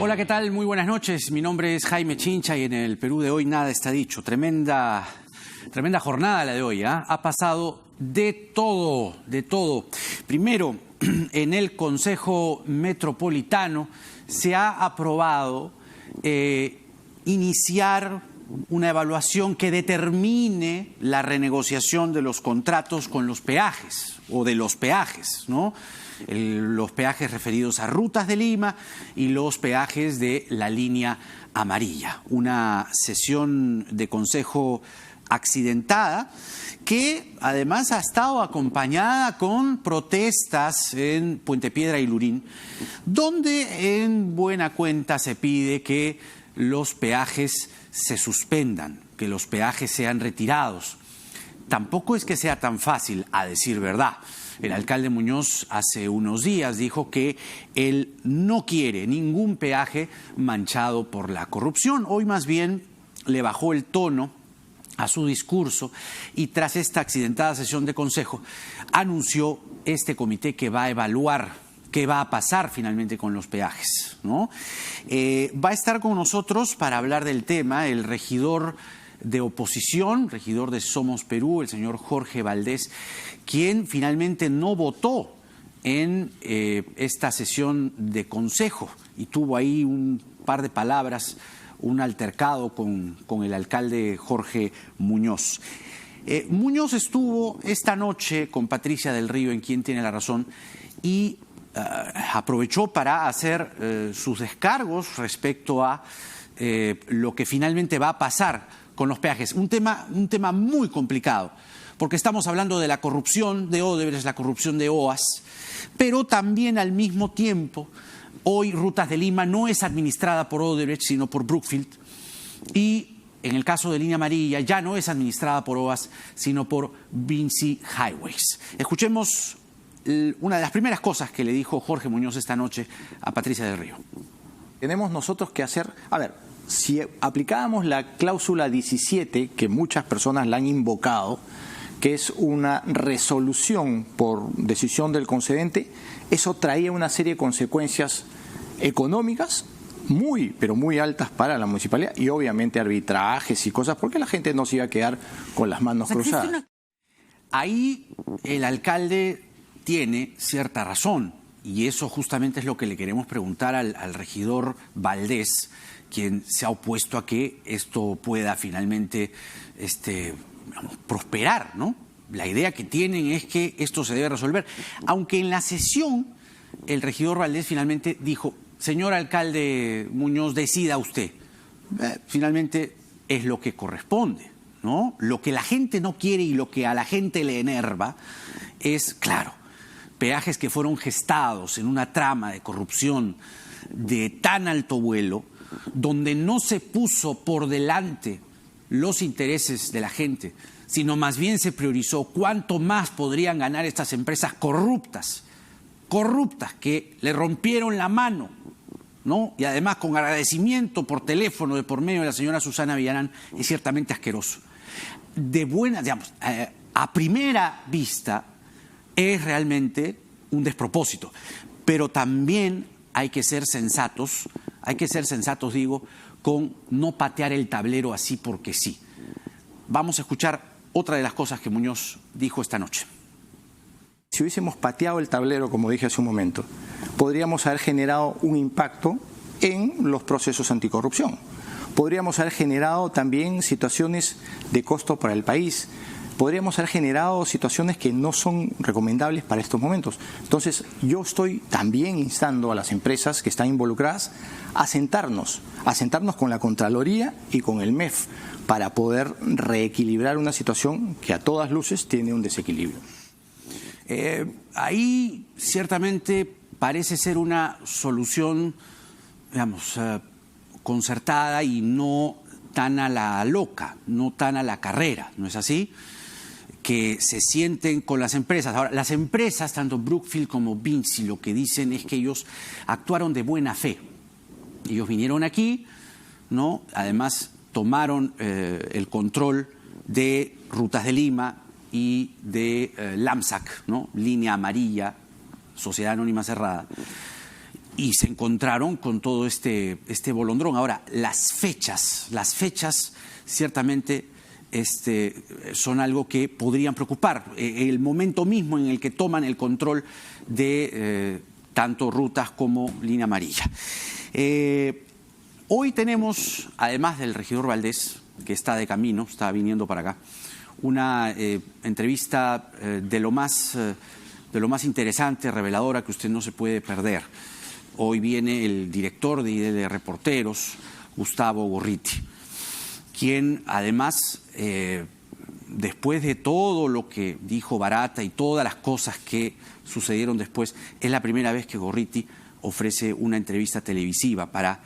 Hola, ¿qué tal? Muy buenas noches. Mi nombre es Jaime Chincha y en el Perú de hoy nada está dicho. Tremenda jornada la de hoy, ¿eh? Ha pasado de todo, de todo. Primero, en el Consejo Metropolitano se ha aprobado iniciar una evaluación que determine la renegociación de los contratos con los peajes o de los peajes, ¿no? Los peajes referidos a Rutas de Lima y los peajes de la línea amarilla. Una sesión de consejo accidentada que además ha estado acompañada con protestas en Puente Piedra y Lurín, donde en buena cuenta se pide que los peajes se suspendan, que los peajes sean retirados. Tampoco es que sea tan fácil, a decir verdad. El alcalde Muñoz hace unos días dijo que él no quiere ningún peaje manchado por la corrupción. Hoy más bien le bajó el tono a su discurso y tras esta accidentada sesión de consejo anunció este comité que va a evaluar qué va a pasar finalmente con los peajes, ¿no? Va a estar con nosotros para hablar del tema el regidor de oposición, regidor de Somos Perú, el señor Jorge Valdés, quien finalmente no votó en esta sesión de consejo y tuvo ahí un par de palabras, un altercado con el alcalde Jorge Muñoz. Muñoz estuvo esta noche con Patricia del Río, en Quien Tiene la Razón, y aprovechó para hacer sus descargos respecto a lo que finalmente va a pasar con los peajes. Un tema muy complicado, porque estamos hablando de la corrupción de Odebrecht, la corrupción de OAS, pero también al mismo tiempo, hoy Rutas de Lima no es administrada por Odebrecht, sino por Brookfield, y en el caso de Línea Amarilla ya no es administrada por OAS, sino por Vinci Highways. Escuchemos una de las primeras cosas que le dijo Jorge Muñoz esta noche a Patricia del Río. Tenemos nosotros que hacer, si aplicábamos la cláusula 17, que muchas personas la han invocado, que es una resolución por decisión del concedente, eso traía una serie de consecuencias económicas pero muy altas para la municipalidad y obviamente arbitrajes y cosas, porque la gente no se iba a quedar con las manos cruzadas. Ahí el alcalde tiene cierta razón y eso justamente es lo que le queremos preguntar al regidor Valdés, quien se ha opuesto a que esto pueda finalmente prosperar, ¿no? La idea que tienen es que esto se debe resolver. Aunque en la sesión el regidor Valdés finalmente dijo: señor alcalde Muñoz, decida usted. Finalmente es lo que corresponde, ¿no? Lo que la gente no quiere y lo que a la gente le enerva es, claro, peajes que fueron gestados en una trama de corrupción de tan alto vuelo, donde no se puso por delante los intereses de la gente, sino más bien se priorizó cuánto más podrían ganar estas empresas corruptas que le rompieron la mano, ¿no? Y además con agradecimiento por teléfono de por medio de la señora Susana Villarán, es ciertamente asqueroso. A primera vista es realmente un despropósito, pero también hay que ser sensatos, digo, con no patear el tablero así porque sí. Vamos a escuchar otra de las cosas que Muñoz dijo esta noche. Si hubiésemos pateado el tablero, como dije hace un momento, podríamos haber generado un impacto en los procesos anticorrupción. Podríamos haber generado también situaciones de costo para el país. Podríamos haber generado situaciones que no son recomendables para estos momentos. Entonces, yo estoy también instando a las empresas que están involucradas a sentarnos con la Contraloría y con el MEF para poder reequilibrar una situación que a todas luces tiene un desequilibrio. Ahí ciertamente parece ser una solución, concertada y no tan a la loca, no tan a la carrera, ¿no es así? Que se sienten con las empresas. Ahora, las empresas, tanto Brookfield como Vinci, lo que dicen es que ellos actuaron de buena fe. Ellos vinieron aquí, ¿no? Además, tomaron el control de Rutas de Lima y de LAMSAC, ¿no? Línea Amarilla, Sociedad Anónima Cerrada. y se encontraron con todo este bolondrón. Ahora, las fechas ciertamente son algo que podrían preocupar. El momento mismo en el que toman el control de tanto rutas como línea amarilla. Hoy tenemos, además del regidor Valdés, que está de camino, está viniendo para acá, una entrevista de lo más interesante, reveladora, que usted no se puede perder. Hoy viene el director de Reporteros, Gustavo Gorriti, quien además, después de todo lo que dijo Barata y todas las cosas que sucedieron después, es la primera vez que Gorriti ofrece una entrevista televisiva para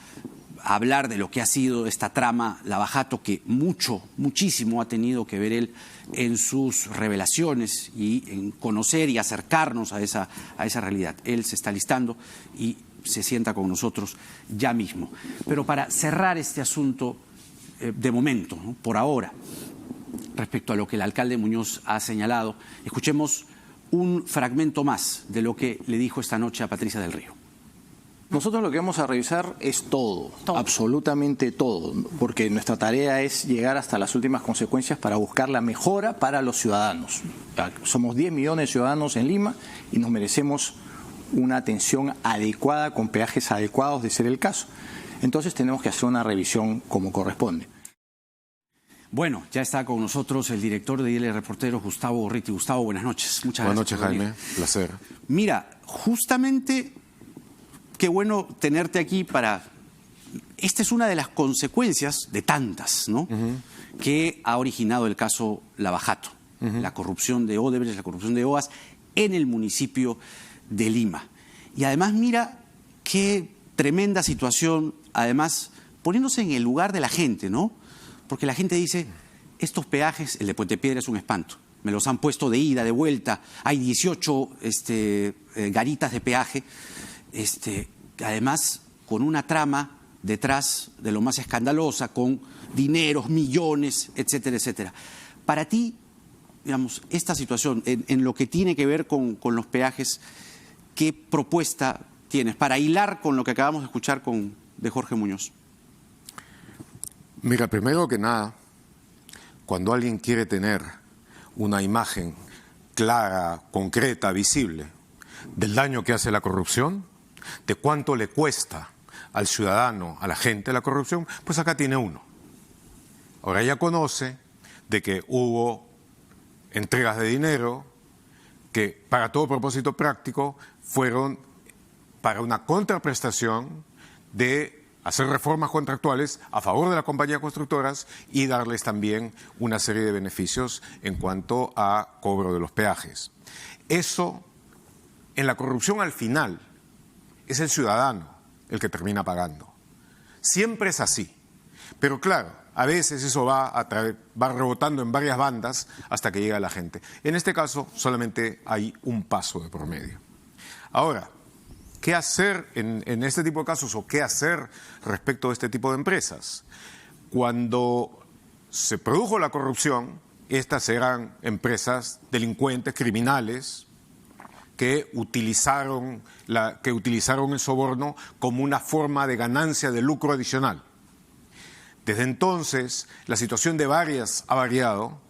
hablar de lo que ha sido esta trama Lavajato, que muchísimo ha tenido que ver él en sus revelaciones y en conocer y acercarnos a esa realidad. Él se está listando y se sienta con nosotros ya mismo. Pero para cerrar este asunto, de momento, ¿no?, por ahora, respecto a lo que el alcalde Muñoz ha señalado, escuchemos un fragmento más de lo que le dijo esta noche a Patricia del Río. Nosotros lo que vamos a revisar es todo, absolutamente todo, porque nuestra tarea es llegar hasta las últimas consecuencias para buscar la mejora para los ciudadanos. Somos 10 millones de ciudadanos en Lima y nos merecemos una atención adecuada, con peajes adecuados, de ser el caso. Entonces tenemos que hacer una revisión como corresponde. Bueno, ya está con nosotros el director de IL Reporteros, Gustavo Gorriti. Gustavo, buenas noches. Muchas gracias. Buenas noches, Jaime. Placer. Mira, justamente, qué bueno tenerte aquí para... Esta es una de las consecuencias de tantas, ¿no?, que ha originado el caso Lavajato, la corrupción de Odebrecht, la corrupción de OAS en el municipio de Lima. Y además, mira qué tremenda situación, además, poniéndose en el lugar de la gente, ¿no? Porque la gente dice, estos peajes, el de Puente Piedra es un espanto, me los han puesto de ida, de vuelta, hay 18 garitas de peaje, además con una trama detrás de lo más escandalosa, con dineros, millones, etcétera, etcétera. Para ti, digamos, esta situación, en lo que tiene que ver con los peajes, ¿qué propuesta tienes para hilar con lo que acabamos de escuchar de Jorge Muñoz? Mira, primero que nada, cuando alguien quiere tener una imagen clara, concreta, visible del daño que hace la corrupción, de cuánto le cuesta al ciudadano, a la gente la corrupción, pues acá tiene uno. Ahora ella conoce de que hubo entregas de dinero que para todo propósito práctico fueron para una contraprestación de hacer reformas contractuales a favor de las compañías constructoras y darles también una serie de beneficios en cuanto a cobro de los peajes. Eso, en la corrupción al final, es el ciudadano el que termina pagando. Siempre es así. Pero claro, a veces eso va rebotando en varias bandas hasta que llega a la gente. En este caso, solamente hay un paso de por medio. Ahora, ¿qué hacer en este tipo de casos o qué hacer respecto a este tipo de empresas? Cuando se produjo la corrupción, estas eran empresas delincuentes, criminales, que utilizaron el soborno como una forma de ganancia de lucro adicional. Desde entonces, la situación de varias ha variado,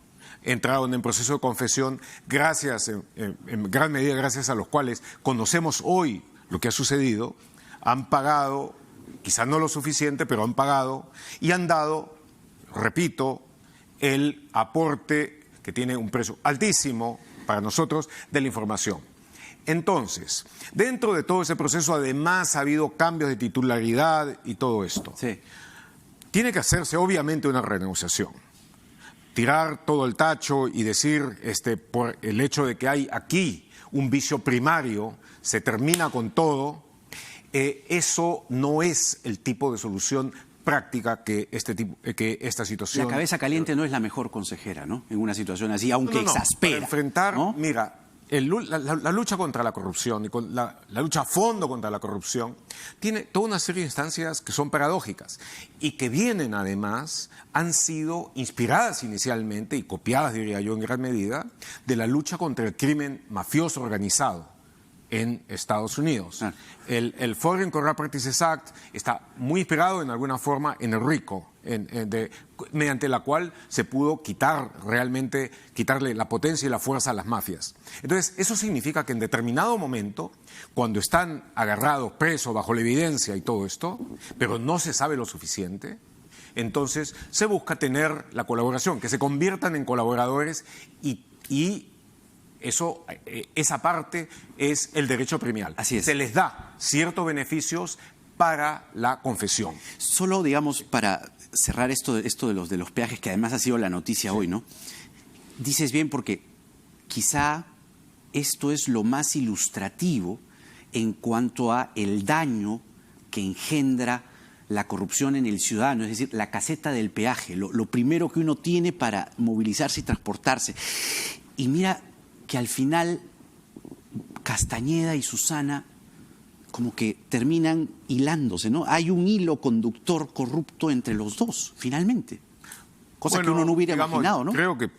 entraron en proceso de confesión en gran medida gracias a los cuales conocemos hoy lo que ha sucedido, han pagado, quizás no lo suficiente, pero han pagado y han dado, repito, el aporte que tiene un precio altísimo para nosotros de la información. Entonces, dentro de todo ese proceso, además ha habido cambios de titularidad y todo esto. Sí. Tiene que hacerse obviamente una renegociación. Tirar todo el tacho y decir, por el hecho de que hay aquí un vicio primario, se termina con todo, eso no es el tipo de solución práctica que esta situación... La cabeza caliente no es la mejor consejera, ¿no?, en una situación así, aunque exaspera. Para enfrentar, ¿no? Mira, la lucha contra la corrupción y la lucha a fondo contra la corrupción tiene toda una serie de instancias que son paradójicas y que vienen además, han sido inspiradas inicialmente y copiadas, diría yo, en gran medida, de la lucha contra el crimen mafioso organizado. en Estados Unidos. Ah. El Foreign Corrupt Practices Act está muy inspirado en alguna forma en el RICO, mediante la cual se pudo quitarle la potencia y la fuerza a las mafias. Entonces, eso significa que en determinado momento, cuando están agarrados, presos, bajo la evidencia y todo esto, pero no se sabe lo suficiente, entonces se busca tener la colaboración, que se conviertan en colaboradores y esa parte es el derecho premial. Así es. Se les da ciertos beneficios para la confesión. Solo, digamos, para cerrar esto de los peajes, que además ha sido la noticia hoy, ¿no? Dices bien, porque quizá esto es lo más ilustrativo en cuanto a el daño que engendra la corrupción en el ciudadano, es decir, la caseta del peaje, lo primero que uno tiene para movilizarse y transportarse. Y mira que al final Castañeda y Susana como que terminan hilándose, ¿no? Hay un hilo conductor corrupto entre los dos, finalmente. Cosa que uno no hubiera imaginado, ¿no? Creo que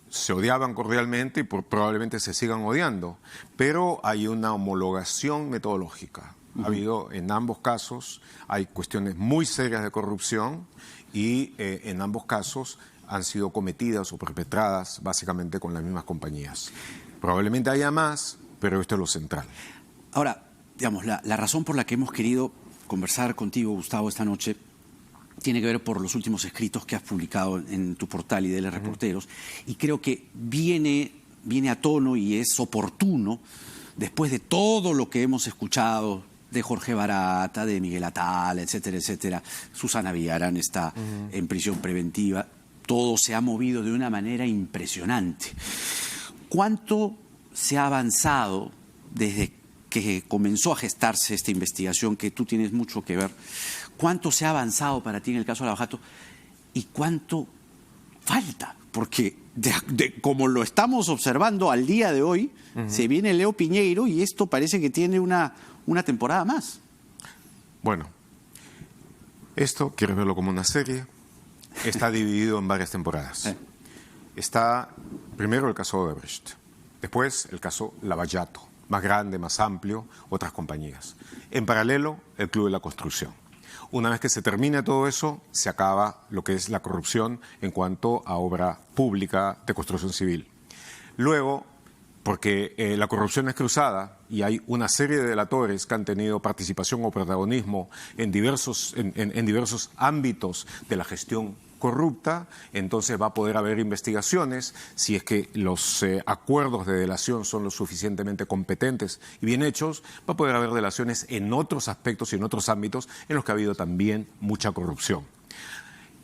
se odiaban cordialmente y probablemente se sigan odiando, pero hay una homologación metodológica. Ha habido en ambos casos, hay cuestiones muy serias de corrupción y en ambos casos han sido cometidas o perpetradas básicamente con las mismas compañías. Probablemente haya más, pero esto es lo central. Ahora, digamos, la razón por la que hemos querido conversar contigo, Gustavo, esta noche, tiene que ver por los últimos escritos que has publicado en tu portal IDL Reporteros, y creo que viene a tono y es oportuno, después de todo lo que hemos escuchado de Jorge Barata, de Miguel Atala, etcétera, etcétera. Susana Villarán está en prisión preventiva. Todo se ha movido de una manera impresionante. ¿Cuánto se ha avanzado desde que comenzó a gestarse esta investigación, que tú tienes mucho que ver? ¿Cuánto se ha avanzado para ti en el caso de Lava Jato? ¿Y cuánto falta? Porque como lo estamos observando al día de hoy, se viene Leo Piñeiro y esto parece que tiene una temporada más. Bueno, esto, quieres verlo como una serie, está dividido en varias temporadas. Está primero el caso Odebrecht, después el caso Lava Jato, más grande, más amplio, otras compañías. En paralelo, el Club de la Construcción. Una vez que se termine todo eso, se acaba lo que es la corrupción en cuanto a obra pública de construcción civil. Luego, porque la corrupción es cruzada y hay una serie de delatores que han tenido participación o protagonismo en diversos ámbitos de la gestión corrupta, entonces va a poder haber investigaciones si es que los acuerdos de delación son lo suficientemente competentes y bien hechos, va a poder haber delaciones en otros aspectos y en otros ámbitos en los que ha habido también mucha corrupción.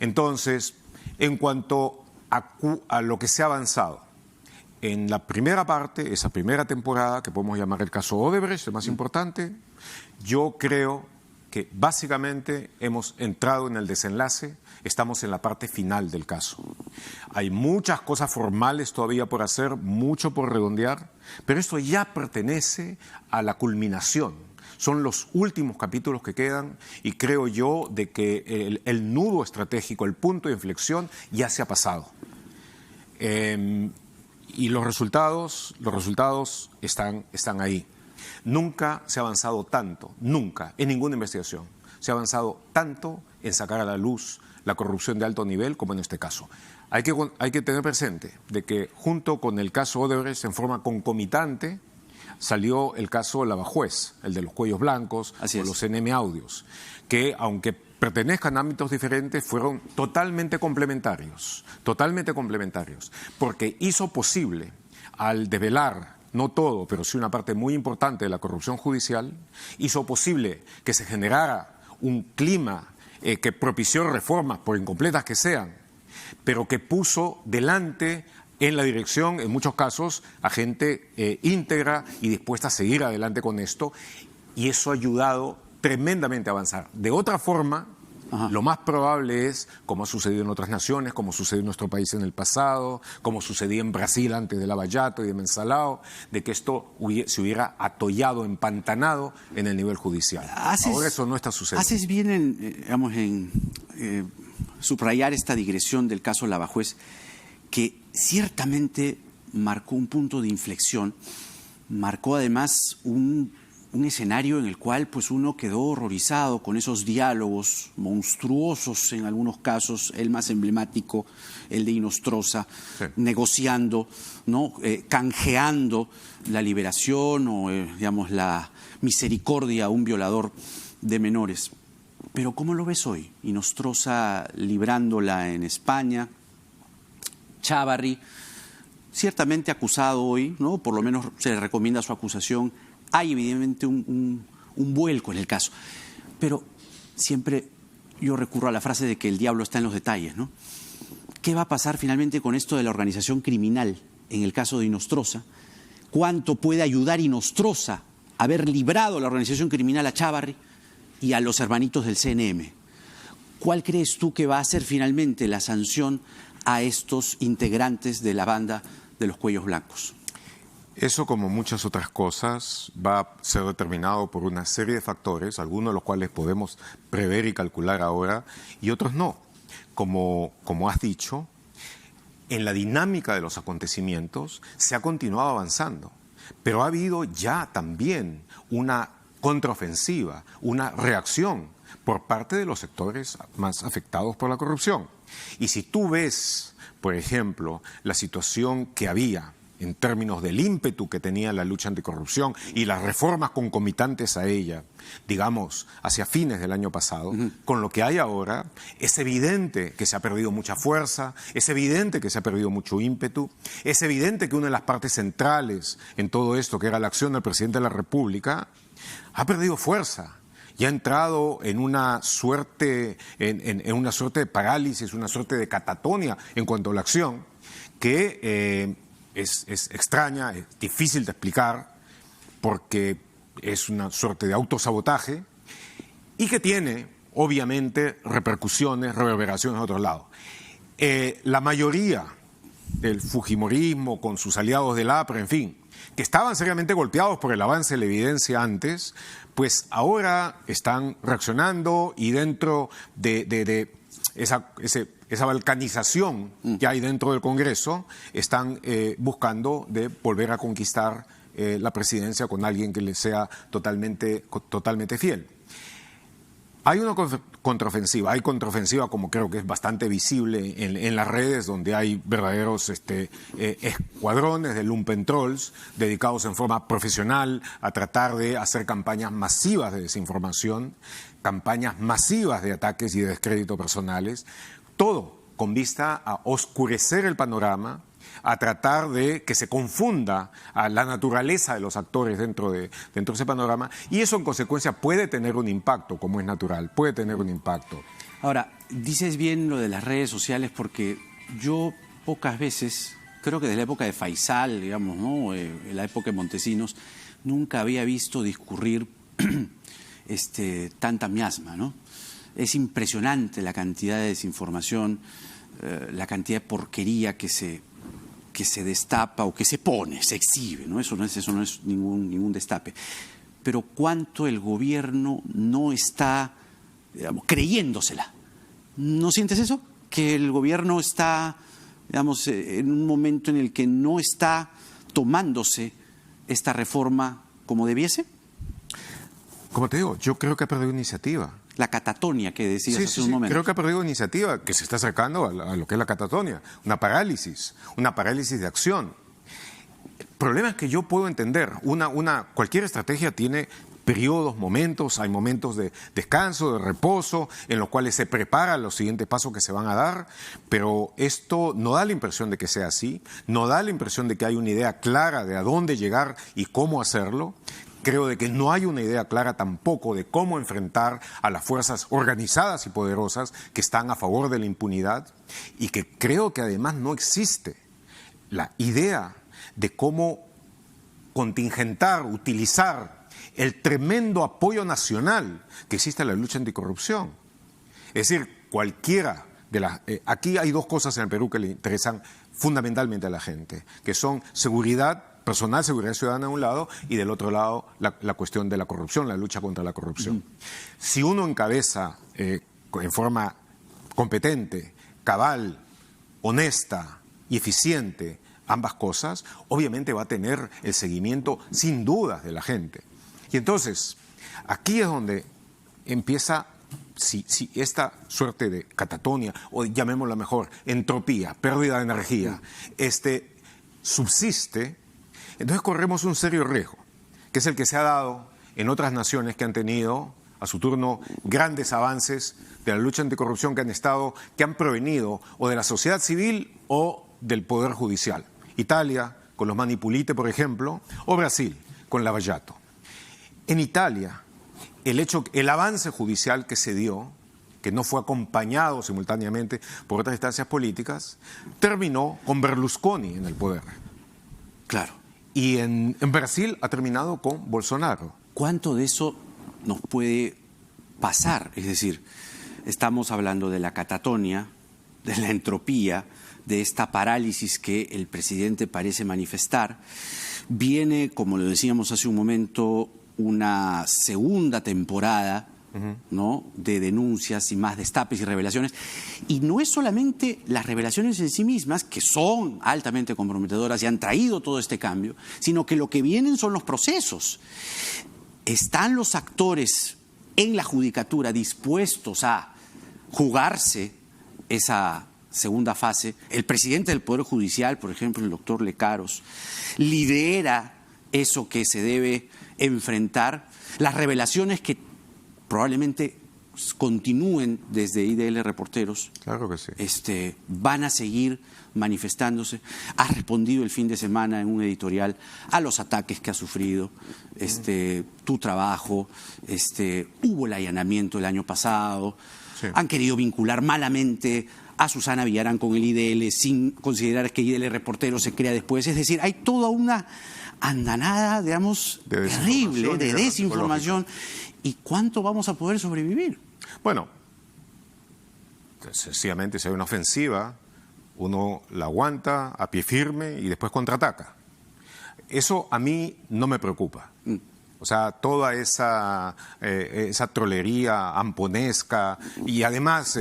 Entonces, en cuanto a lo que se ha avanzado, en la primera parte, esa primera temporada, que podemos llamar el caso Odebrecht, el más importante, yo creo que básicamente hemos entrado en el desenlace, estamos en la parte final del caso. Hay muchas cosas formales todavía por hacer, mucho por redondear, pero esto ya pertenece a la culminación. Son los últimos capítulos que quedan y creo yo de que el nudo estratégico, el punto de inflexión ya se ha pasado. Y los resultados están ahí. Nunca se ha avanzado tanto, nunca, en ninguna investigación, se ha avanzado tanto en sacar a la luz la corrupción de alto nivel como en este caso. Hay que tener presente de que junto con el caso Odebrecht, en forma concomitante, salió el caso Lavajuez, el de los cuellos blancos o los NM Audios, que aunque pertenezcan a ámbitos diferentes, fueron totalmente complementarios, porque hizo posible, al develar, no todo, pero sí una parte muy importante de la corrupción judicial, hizo posible que se generara un clima que propició reformas, por incompletas que sean, pero que puso delante en la dirección, en muchos casos, a gente íntegra y dispuesta a seguir adelante con esto, y eso ha ayudado tremendamente a avanzar. De otra forma, lo más probable es, como ha sucedido en otras naciones, como sucedió en nuestro país en el pasado, como sucedía en Brasil antes de Lava Jato y de Mensalao, de que esto se hubiera atollado, empantanado en el nivel judicial. Ahora eso no está sucediendo. Haces bien en subrayar esta digresión del caso Lavajuez, que ciertamente marcó un punto de inflexión marcó además un escenario en el cual pues uno quedó horrorizado con esos diálogos monstruosos en algunos casos, el más emblemático, el de Inostroza, sí, negociando, ¿no? Canjeando la liberación o digamos la misericordia a un violador de menores. Pero ¿cómo lo ves hoy? Inostroza librándola en España, Chávarri ciertamente acusado hoy, ¿no? Por lo menos se le recomienda su acusación. Hay evidentemente un vuelco en el caso, pero siempre yo recurro a la frase de que el diablo está en los detalles, ¿no? ¿Qué va a pasar finalmente con esto de la organización criminal en el caso de Inostroza? ¿Cuánto puede ayudar Inostroza a haber librado la organización criminal a Chávarri y a los hermanitos del CNM? ¿Cuál crees tú que va a ser finalmente la sanción a estos integrantes de la banda de los Cuellos Blancos? Eso, como muchas otras cosas, va a ser determinado por una serie de factores, algunos de los cuales podemos prever y calcular ahora y otros no. Como has dicho, en la dinámica de los acontecimientos se ha continuado avanzando, pero ha habido ya también una contraofensiva, una reacción por parte de los sectores más afectados por la corrupción. Y si tú ves, por ejemplo, la situación que había en términos del ímpetu que tenía la lucha anticorrupción y las reformas concomitantes a ella, digamos, hacia fines del año pasado, con lo que hay ahora, es evidente que se ha perdido mucha fuerza, es evidente que se ha perdido mucho ímpetu, es evidente que una de las partes centrales en todo esto, que era la acción del presidente de la República, ha perdido fuerza y ha entrado en una suerte, en una suerte de parálisis, una suerte de catatonia en cuanto a la acción, que es extraña, es difícil de explicar, porque es una suerte de autosabotaje y que tiene, obviamente, repercusiones, reverberaciones a otros lados. La mayoría del fujimorismo, con sus aliados del APRA, en fin, que estaban seriamente golpeados por el avance de la evidencia antes, pues ahora están reaccionando y dentro de esa balcanización que hay dentro del Congreso, están buscando de volver a conquistar la presidencia con alguien que les sea totalmente fiel. Hay una contraofensiva, como creo que es bastante visible en las redes, donde hay verdaderos escuadrones de lumpentrolls dedicados en forma profesional a tratar de hacer campañas masivas de desinformación, campañas masivas de ataques y de descrédito personales, todo con vista a oscurecer el panorama, a tratar de que se confunda a la naturaleza de los actores dentro de ese panorama, y eso en consecuencia puede tener un impacto, como es natural, puede tener un impacto. Ahora, dices bien lo de las redes sociales, porque yo pocas veces, creo que desde la época de Faisal, digamos, ¿no? En la época de Montesinos, nunca había visto discurrir tanta miasma, ¿no? Es impresionante la cantidad de desinformación, la cantidad de porquería que se destapa o que se pone, se exhibe, ¿no? Eso no es ningún destape. Pero cuánto el gobierno no está, digamos, creyéndosela. ¿No sientes eso? Que el gobierno está, digamos, en un momento en el que no está tomándose esta reforma como debiese. Como te digo, yo creo que ha perdido iniciativa. La catatonia que decías hace un momento. Creo que ha perdido iniciativa, que se está acercando a lo que es la catatonia, una parálisis de acción. El problema es que yo puedo entender, cualquier estrategia tiene periodos, momentos, hay momentos de descanso, de reposo, en los cuales se prepara los siguientes pasos que se van a dar, pero esto no da la impresión de que sea así, no da la impresión de que hay una idea clara de a dónde llegar y cómo hacerlo. Creo de que no hay una idea clara tampoco de cómo enfrentar a las fuerzas organizadas y poderosas que están a favor de la impunidad, y que creo que además no existe la idea de cómo contingentar, utilizar el tremendo apoyo nacional que existe a la lucha anticorrupción. Es decir, cualquiera de las... aquí hay dos cosas en el Perú que le interesan fundamentalmente a la gente, que son seguridad personal, seguridad ciudadana de un lado, y del otro lado la cuestión de la corrupción, la lucha contra la corrupción. Si uno encabeza en forma competente, cabal, honesta y eficiente ambas cosas, obviamente va a tener el seguimiento sin dudas de la gente. Y entonces, aquí es donde empieza, si esta suerte de catatonia, o llamémosla mejor, entropía, pérdida de energía, subsiste, entonces corremos un serio riesgo, que es el que se ha dado en otras naciones que han tenido a su turno grandes avances de la lucha anticorrupción que han provenido o de la sociedad civil o del Poder Judicial. Italia, con los Mani Pulite, por ejemplo, o Brasil, con Lavallato. En Italia, el avance judicial que se dio, que no fue acompañado simultáneamente por otras instancias políticas, terminó con Berlusconi en el poder. Claro. Y en Brasil ha terminado con Bolsonaro. ¿Cuánto de eso nos puede pasar? Es decir, estamos hablando de la catatonia, de la entropía, de esta parálisis que el presidente parece manifestar. Viene, como lo decíamos hace un momento, una segunda temporada, ¿no?, de denuncias y más destapes y revelaciones. Y no es solamente las revelaciones en sí mismas, que son altamente comprometedoras y han traído todo este cambio, sino que lo que vienen son los procesos. ¿Están los actores en la judicatura dispuestos a jugarse esa segunda fase? El presidente del Poder Judicial, por ejemplo, el doctor Lecaros, lidera eso que se debe enfrentar. Las revelaciones que probablemente continúen desde IDL Reporteros, claro que sí, van a seguir manifestándose. Has respondido el fin de semana en un editorial a los ataques que ha sufrido tu trabajo. Hubo el allanamiento el año pasado. Sí. Han querido vincular malamente a Susana Villarán con el IDL sin considerar que IDL Reporteros se crea después. Es decir, hay toda una andanada, digamos, terrible de desinformación. ¿Y cuánto vamos a poder sobrevivir? Bueno, sencillamente si hay una ofensiva, uno la aguanta a pie firme y después contraataca. Eso a mí no me preocupa. O sea, toda esa trolería amponesca y además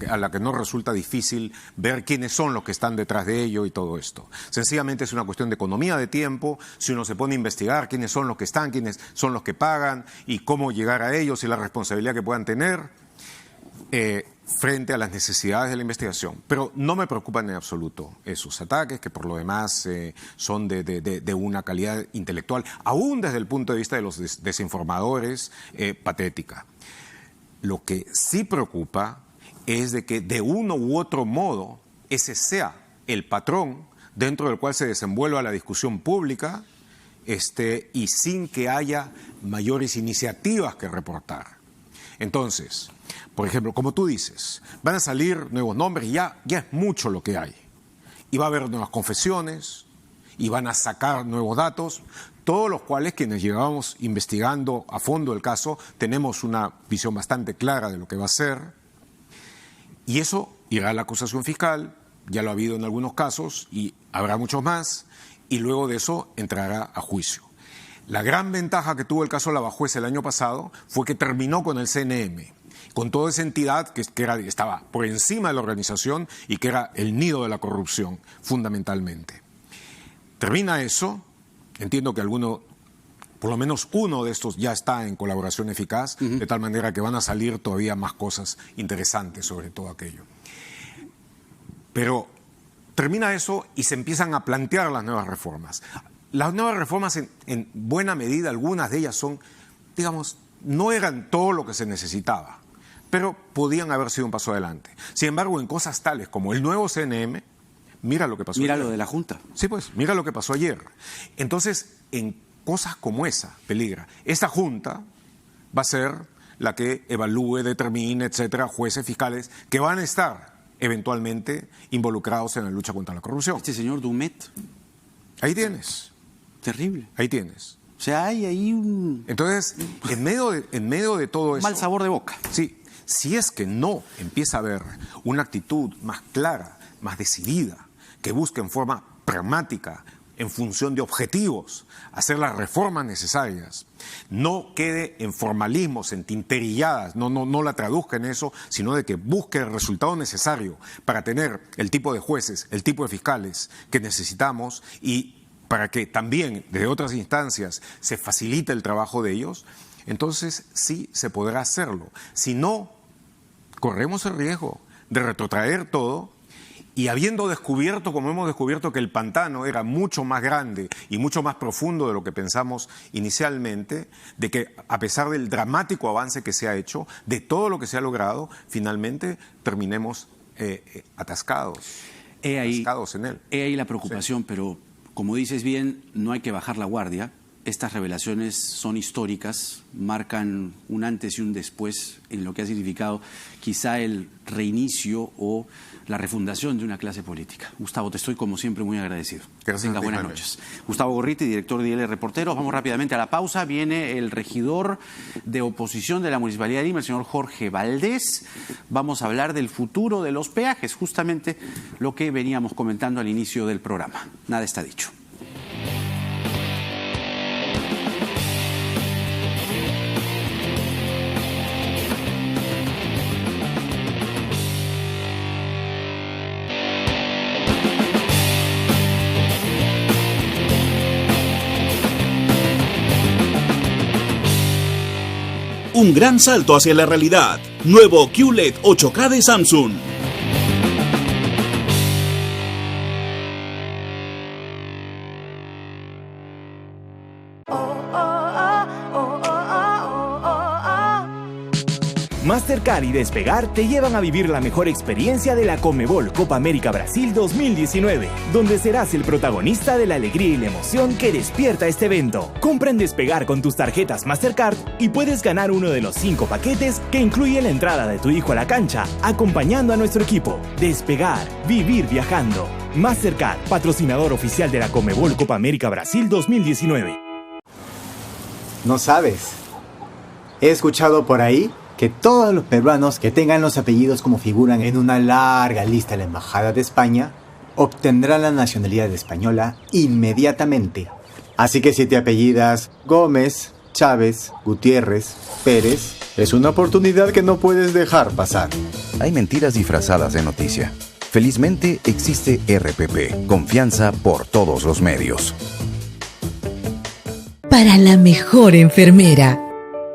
a la que no resulta difícil ver quiénes son los que están detrás de ello y todo esto. Sencillamente es una cuestión de economía de tiempo. Si uno se pone a investigar quiénes son los que están, quiénes son los que pagan y cómo llegar a ellos y la responsabilidad que puedan tener frente a las necesidades de la investigación. Pero no me preocupan en absoluto esos ataques, que por lo demás son de una calidad intelectual, aún desde el punto de vista de los desinformadores, patética. Lo que sí preocupa es de que de uno u otro modo ese sea el patrón dentro del cual se desenvuelva la discusión pública y sin que haya mayores iniciativas que reportar. Entonces, por ejemplo, como tú dices, van a salir nuevos nombres y ya es mucho lo que hay. Y va a haber nuevas confesiones y van a sacar nuevos datos, todos los cuales quienes llevamos investigando a fondo el caso tenemos una visión bastante clara de lo que va a ser. Y eso irá a la acusación fiscal, ya lo ha habido en algunos casos y habrá muchos más, y luego de eso entrará a juicio. La gran ventaja que tuvo el caso Lavajuez el año pasado fue que terminó con el CNM, con toda esa entidad que estaba por encima de la organización y que era el nido de la corrupción, fundamentalmente. Termina eso, entiendo que por lo menos uno de estos ya está en colaboración eficaz, de tal manera que van a salir todavía más cosas interesantes sobre todo aquello. Pero termina eso y se empiezan a plantear las nuevas reformas. Las nuevas reformas, en buena medida, algunas de ellas son, digamos, no eran todo lo que se necesitaba, pero podían haber sido un paso adelante. Sin embargo, en cosas tales como el nuevo CNM, mira lo que pasó ayer. Mira lo de la Junta. Sí, pues, mira lo que pasó ayer. Entonces, en cosas como esa, peligra. Esta Junta va a ser la que evalúe, determine, etcétera, jueces, fiscales, que van a estar eventualmente involucrados en la lucha contra la corrupción. Este señor Dumet. Ahí tienes. Terrible. Ahí tienes. O sea, hay ahí un... Entonces, en medio de todo eso... mal sabor de boca. Sí, si es que no empieza a haber una actitud más clara, más decidida, que busque en forma pragmática en función de objetivos, hacer las reformas necesarias, no quede en formalismos, en tinterilladas, no la traduzca en eso, sino de que busque el resultado necesario para tener el tipo de jueces, el tipo de fiscales que necesitamos y para que también desde otras instancias se facilite el trabajo de ellos, entonces sí se podrá hacerlo. Si no, corremos el riesgo de retrotraer todo y habiendo descubierto, como hemos descubierto, que el pantano era mucho más grande y mucho más profundo de lo que pensamos inicialmente, de que a pesar del dramático avance que se ha hecho, de todo lo que se ha logrado, finalmente terminemos atascados en él. He ahí la preocupación, sí. Pero como dices bien, no hay que bajar la guardia. Estas revelaciones son históricas, marcan un antes y un después en lo que ha significado quizá el reinicio o la refundación de una clase política. Gustavo, te estoy como siempre muy agradecido. Gracias. Tenga buenas noches. Gustavo Gorriti, director de IL Reporteros. Vamos rápidamente a la pausa. Viene el regidor de oposición de la Municipalidad de Lima, el señor Jorge Valdés. Vamos a hablar del futuro de los peajes, justamente lo que veníamos comentando al inicio del programa. Nada está dicho. Un gran salto hacia la realidad. Nuevo QLED 8K de Samsung. Mastercard y Despegar te llevan a vivir la mejor experiencia de la Conmebol Copa América Brasil 2019, donde serás el protagonista de la alegría y la emoción que despierta este evento. Compra en Despegar con tus tarjetas Mastercard y puedes ganar uno de los 5 paquetes que incluye la entrada de tu hijo a la cancha, acompañando a nuestro equipo. Despegar, vivir viajando. Mastercard, patrocinador oficial de la Conmebol Copa América Brasil 2019. ¿No sabes? He escuchado por ahí que todos los peruanos que tengan los apellidos como figuran en una larga lista de la Embajada de España obtendrán la nacionalidad española inmediatamente. Así que si te apellidas Gómez, Chávez, Gutiérrez, Pérez, es una oportunidad que no puedes dejar pasar. Hay mentiras disfrazadas de noticia. Felizmente existe RPP, confianza por todos los medios. Para la mejor enfermera,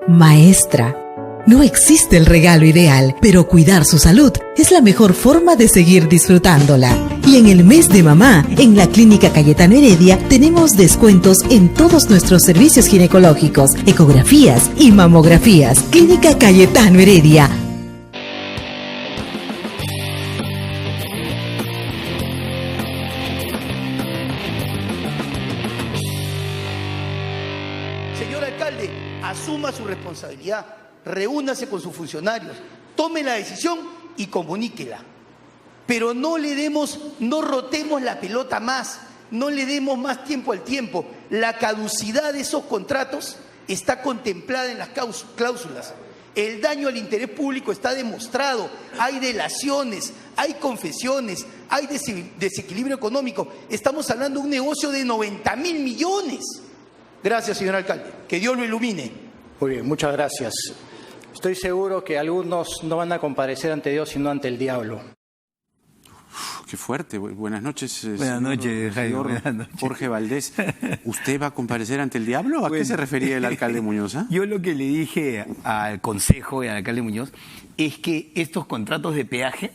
maestra. No existe el regalo ideal, pero cuidar su salud es la mejor forma de seguir disfrutándola. Y en el mes de mamá, en la Clínica Cayetano Heredia, tenemos descuentos en todos nuestros servicios ginecológicos, ecografías y mamografías. Clínica Cayetano Heredia. Señor alcalde, asuma su responsabilidad. Reúnase con sus funcionarios, tome la decisión y comuníquela. Pero no rotemos la pelota más, no le demos más tiempo al tiempo. La caducidad de esos contratos está contemplada en las cláusulas. El daño al interés público está demostrado. Hay delaciones, hay confesiones, hay desequilibrio económico. Estamos hablando de un negocio de 90.000 millones. Gracias, señor alcalde. Que Dios lo ilumine. Muy bien, muchas gracias. Estoy seguro que algunos no van a comparecer ante Dios, sino ante el diablo. Qué fuerte. Buenas noches. Buenas noches, Jairo. Buenas noches. Jorge Valdés, ¿usted va a comparecer ante el diablo? ¿A qué se refería el alcalde Muñoz? Yo lo que le dije al Consejo y al alcalde Muñoz es que estos contratos de peaje,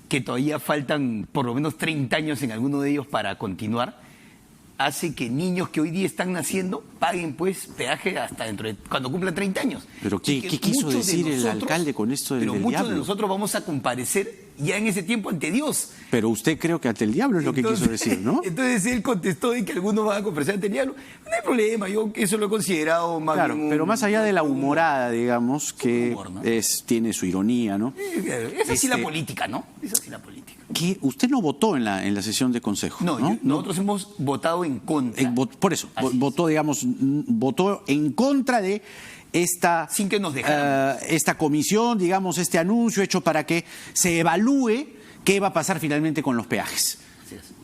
que todavía faltan por lo menos 30 años en alguno de ellos para continuar, hace que niños que hoy día están naciendo paguen pues peaje hasta cuando cumplan 30 años. ¿Pero qué quiso decir el alcalde con esto del diablo? Muchos de nosotros vamos a comparecer ya en ese tiempo ante Dios. Pero usted creo que ante el diablo es lo que quiso decir, ¿no? Entonces él contestó de que algunos van a comparecer ante el diablo. No hay problema, yo eso lo he considerado más claro, pero más allá de la humorada, digamos, que humor, ¿no? Tiene su ironía, ¿no? Es así la política, ¿no? Es así la política. Que usted no votó en la sesión de consejo, ¿no? Nosotros hemos votado en contra. Por eso, votó en contra de esta, sin que nos dejaran. Esta comisión, digamos, este anuncio hecho para que se evalúe qué va a pasar finalmente con los peajes.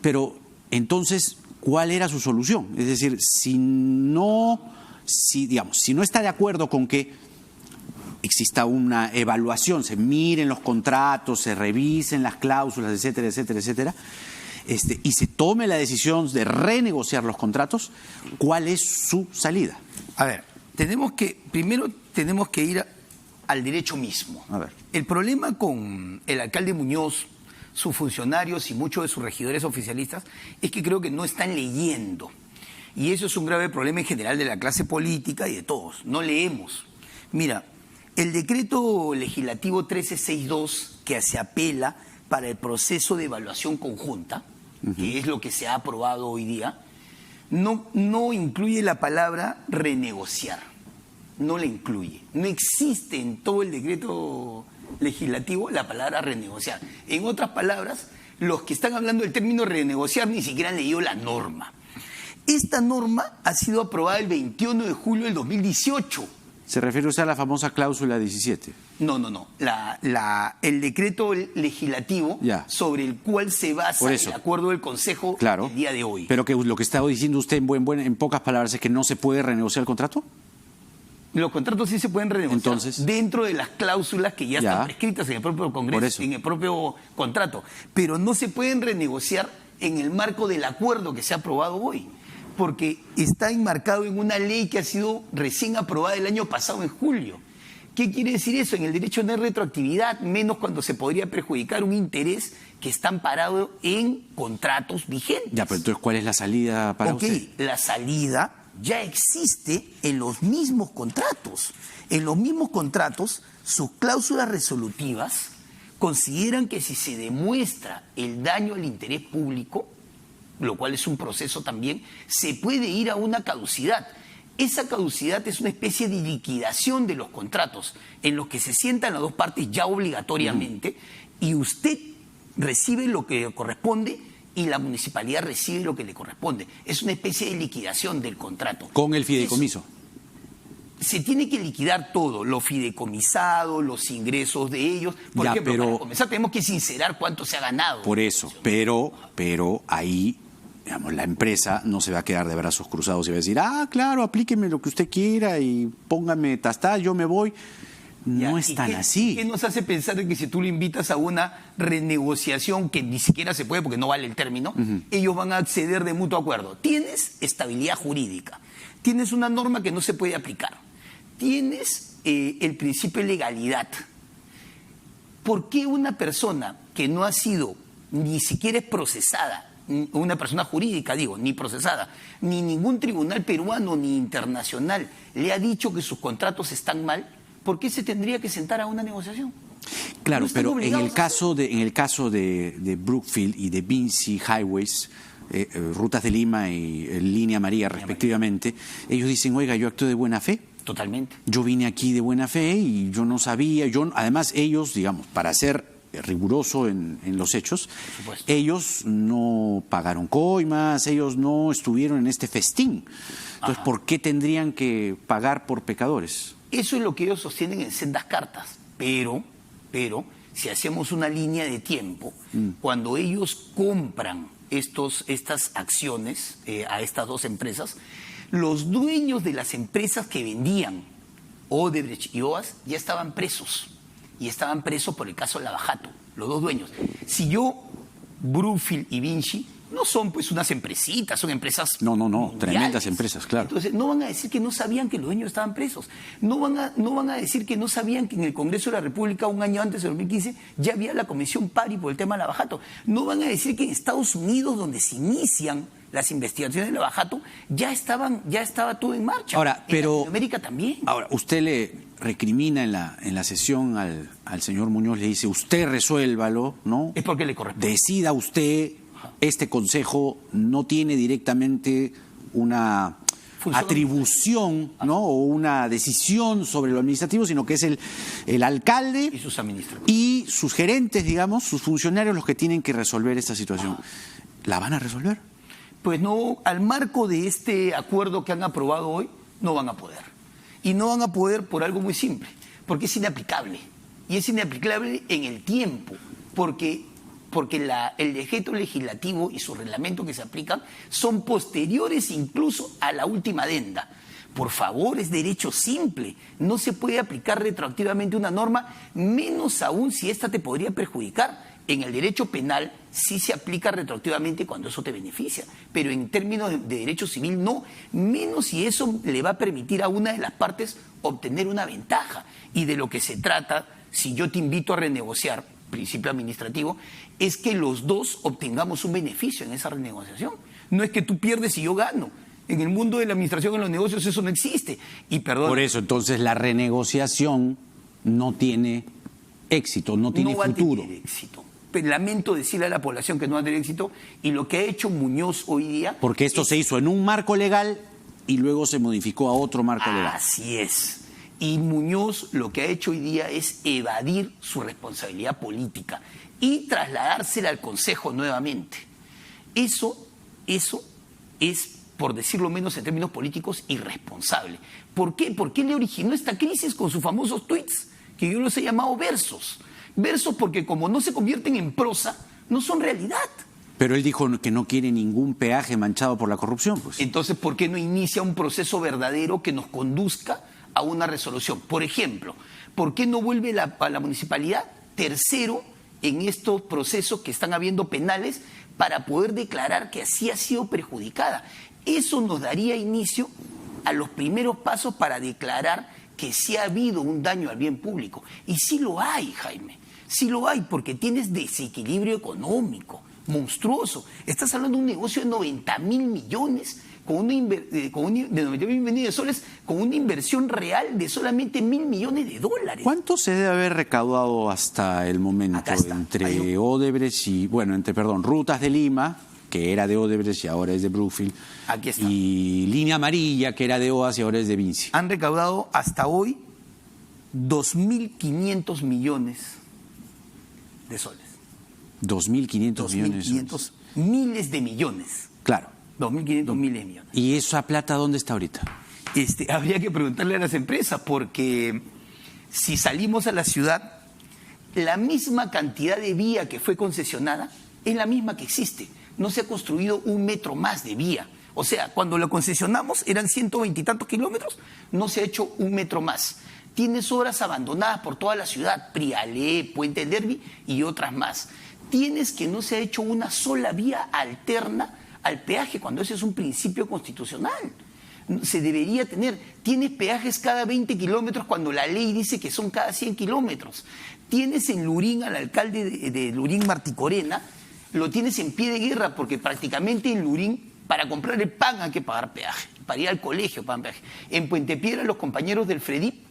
Pero entonces, ¿cuál era su solución? Es decir, si no está de acuerdo con que exista una evaluación, se miren los contratos, se revisen las cláusulas, etcétera, etcétera, etcétera, y se tome la decisión de renegociar los contratos, ¿cuál es su salida? A ver, primero tenemos que ir al derecho mismo. A ver. El problema con el alcalde Muñoz, sus funcionarios y muchos de sus regidores oficialistas es que creo que no están leyendo. Y eso es un grave problema en general de la clase política y de todos. No leemos. Mira, el decreto legislativo 1362 que se apela para el proceso de evaluación conjunta, que es lo que se ha aprobado hoy día, no incluye la palabra renegociar. No la incluye. No existe en todo el decreto legislativo la palabra renegociar. En otras palabras, los que están hablando del término renegociar ni siquiera han leído la norma. Esta norma ha sido aprobada el 21 de julio del 2018. ¿Se refiere usted a la famosa cláusula 17? No. El decreto legislativo sobre el cual se basa el acuerdo del Consejo el día de hoy. Pero que lo que estaba diciendo usted en pocas palabras es que no se puede renegociar el contrato. Los contratos sí se pueden renegociar. Entonces, dentro de las cláusulas que ya están prescritas en el propio Congreso, en el propio contrato. Pero no se pueden renegociar en el marco del acuerdo que se ha aprobado hoy, porque está enmarcado en una ley que ha sido recién aprobada el año pasado, en julio. ¿Qué quiere decir eso? En el derecho no hay retroactividad, menos cuando se podría perjudicar un interés que está amparado en contratos vigentes. Ya, pero entonces, ¿cuál es la salida para usted? La salida ya existe en los mismos contratos. En los mismos contratos, sus cláusulas resolutivas consideran que si se demuestra el daño al interés público, lo cual es un proceso también, se puede ir a una caducidad. Esa caducidad es una especie de liquidación de los contratos en los que se sientan las dos partes ya obligatoriamente y usted recibe lo que le corresponde y la municipalidad recibe lo que le corresponde. Es una especie de liquidación del contrato. ¿Con el fideicomiso? Se tiene que liquidar todo, lo fideicomisado, los ingresos de ellos. Por ejemplo, para comenzar tenemos que sincerar cuánto se ha ganado. Por eso, pero ahí, digamos, la empresa no se va a quedar de brazos cruzados y va a decir, claro, aplíqueme lo que usted quiera y póngame tastá, yo me voy. No es tan así. ¿Qué nos hace pensar de que si tú le invitas a una renegociación que ni siquiera se puede porque no vale el término, ellos van a acceder de mutuo acuerdo? Tienes estabilidad jurídica, tienes una norma que no se puede aplicar, tienes el principio de legalidad. ¿Por qué una persona que no ha sido ni siquiera es procesada, una persona jurídica, ni procesada, ni ningún tribunal peruano ni internacional le ha dicho que sus contratos están mal? ¿Por qué se tendría que sentar a una negociación? Claro, pero en el caso de Brookfield y de Vinci Highways, Rutas de Lima y Línea María respectivamente, ellos dicen, oiga, yo actué de buena fe. Totalmente. Yo vine aquí de buena fe y yo no sabía, además ellos, digamos, para ser riguroso en los hechos, ellos no pagaron coimas, ellos no estuvieron en este festín. Entonces, ¿por qué tendrían que pagar por pecadores? Eso es lo que ellos sostienen en sendas cartas, pero si hacemos una línea de tiempo, cuando ellos compran estas acciones a estas dos empresas, los dueños de las empresas que vendían, Odebrecht y OAS, ya estaban presos, y estaban presos por el caso Lavajato, los dos dueños. Si Brookfield y Vinci no son pues unas empresitas, son empresas mundiales. Tremendas empresas, claro. Entonces no van a decir que no sabían que los dueños estaban presos, no van a decir que no sabían que en el Congreso de la República un año antes de 2015 ya había la comisión Pari por el tema de Lavajato, no van a decir que en Estados Unidos, donde se inician las investigaciones de Lavajato, ya estaba todo en marcha. Ahora, en Latinoamérica también. Ahora, usted le recrimina en la sesión al señor Muñoz, le dice, usted resuélvalo, ¿no? Es porque le corresponde. Decida usted. Este consejo no tiene directamente una atribución, ¿no? O una decisión sobre lo administrativo, sino que es el alcalde y sus administrativos y sus gerentes, digamos, sus funcionarios los que tienen que resolver esta situación. ¿La van a resolver? Pues no, al marco de este acuerdo que han aprobado hoy, no van a poder. Y no van a poder por algo muy simple, porque es inaplicable. Y es inaplicable en el tiempo, porque porque el decreto legislativo y su reglamento que se aplican son posteriores incluso a la última adenda. Por favor, es derecho simple. No se puede aplicar retroactivamente una norma, menos aún si esta te podría perjudicar. En el derecho penal sí se aplica retroactivamente cuando eso te beneficia, pero en términos de derecho civil no, menos si eso le va a permitir a una de las partes obtener una ventaja. Y de lo que se trata, si yo te invito a renegociar, principio administrativo, es que los dos obtengamos un beneficio en esa renegociación. No es que tú pierdes y yo gano. En el mundo de la administración, en los negocios, eso no existe. Y perdón. Por eso, entonces, la renegociación no tiene éxito, no tiene futuro. Va a tener éxito. Lamento decirle a la población que no va a tener éxito, y lo que ha hecho Muñoz hoy día... Porque esto se hizo en un marco legal y luego se modificó a otro marco legal. Así es. Y Muñoz lo que ha hecho hoy día es evadir su responsabilidad política y trasladársela al Consejo nuevamente. Eso es, por decirlo menos en términos políticos, irresponsable. ¿Por qué? Porque le originó esta crisis con sus famosos tweets, que yo los he llamado versos. Versos porque como no se convierten en prosa, no son realidad. Pero él dijo que no quiere ningún peaje manchado por la corrupción, pues. Entonces, ¿por qué no inicia un proceso verdadero que nos conduzca a una resolución? Por ejemplo, ¿por qué no vuelve a la municipalidad tercero en estos procesos que están habiendo penales para poder declarar que así ha sido perjudicada? Eso nos daría inicio a los primeros pasos para declarar que sí ha habido un daño al bien público. Y sí lo hay, Jaime. Sí lo hay, porque tienes desequilibrio económico monstruoso. Estás hablando de un negocio de 90.000 millones de 90.000 millones de soles, con una inversión real de solamente $1.000 millones. ¿Cuánto se debe haber recaudado hasta el momento entre Odebrecht y, Rutas de Lima, que era de Odebrecht y ahora es de Brookfield, aquí está, y Línea Amarilla, que era de OAS y ahora es de Vinci? Han recaudado hasta hoy 2.500 millones de soles. 2.500 millones. 2.500 miles de millones. Claro. 2.500 miles de millones. ¿Y esa plata dónde está ahorita? Habría que preguntarle a las empresas, porque si salimos a la ciudad, la misma cantidad de vía que fue concesionada es la misma que existe. No se ha construido un metro más de vía. O sea, cuando lo concesionamos eran 120 y tantos kilómetros, no se ha hecho un metro más. Tienes obras abandonadas por toda la ciudad, Prialé, Puente del Derby y otras más. Tienes que no se ha hecho una sola vía alterna al peaje, cuando ese es un principio constitucional. Se debería tener. Tienes peajes cada 20 kilómetros cuando la ley dice que son cada 100 kilómetros. Tienes en Lurín al alcalde de Lurín, Martí Corena, lo tienes en pie de guerra, porque prácticamente en Lurín, para comprar el pan hay que pagar peaje, para ir al colegio pagan peaje. En Puente Piedra los compañeros del FREDIP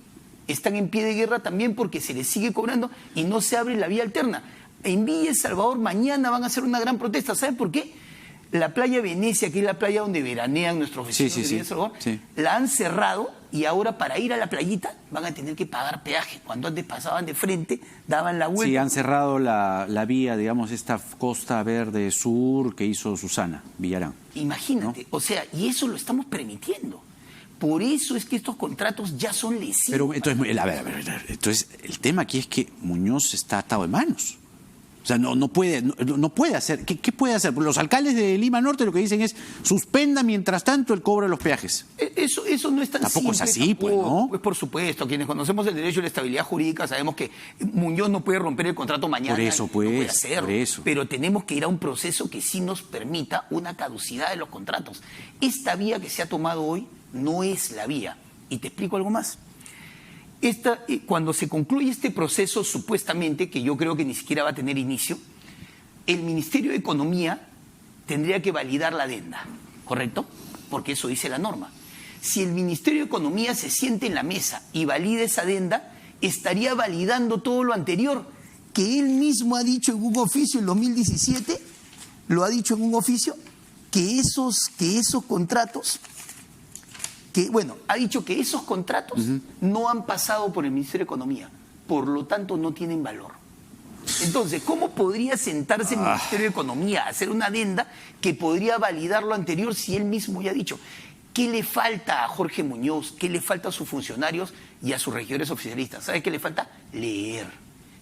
están en pie de guerra también porque se les sigue cobrando y no se abre la vía alterna. En Villa El Salvador mañana van a hacer una gran protesta. ¿Saben por qué? La playa Venecia, que es la playa donde veranean nuestros vecinos de Villa El Salvador, la han cerrado, y ahora para ir a la playita van a tener que pagar peaje. Cuando antes pasaban de frente, daban la vuelta. Sí, han cerrado la vía, digamos, esta Costa Verde Sur que hizo Susana Villarán. Imagínate, ¿no? O sea, y eso lo estamos permitiendo. Por eso es que estos contratos ya son lesivos. Pero entonces, a ver, entonces el tema aquí es que Muñoz está atado de manos. O sea, no puede hacer. ¿Qué puede hacer? Los alcaldes de Lima Norte lo que dicen es: suspenda mientras tanto el cobro de los peajes. Eso no es tan tampoco simple. Es así, pues, ¿no? Pues por supuesto, quienes conocemos el derecho y la estabilidad jurídica sabemos que Muñoz no puede romper el contrato mañana. Por eso, pues, no puede hacerlo. Por eso. Pero tenemos que ir a un proceso que sí nos permita una caducidad de los contratos. Esta vía que se ha tomado hoy no es la vía. Y te explico algo más. Cuando se concluye este proceso, supuestamente, que yo creo que ni siquiera va a tener inicio, el Ministerio de Economía tendría que validar la adenda, ¿correcto? Porque eso dice la norma. Si el Ministerio de Economía se siente en la mesa y valida esa adenda, estaría validando todo lo anterior, que él mismo ha dicho en un oficio en 2017, lo ha dicho en un oficio, que esos contratos... ha dicho que esos contratos no han pasado por el Ministerio de Economía, por lo tanto no tienen valor. Entonces, ¿cómo podría sentarse el Ministerio de Economía a hacer una adenda que podría validar lo anterior si él mismo ya ha dicho? ¿Qué le falta a Jorge Muñoz? ¿Qué le falta a sus funcionarios y a sus regidores oficialistas? ¿Sabe qué le falta? Leer,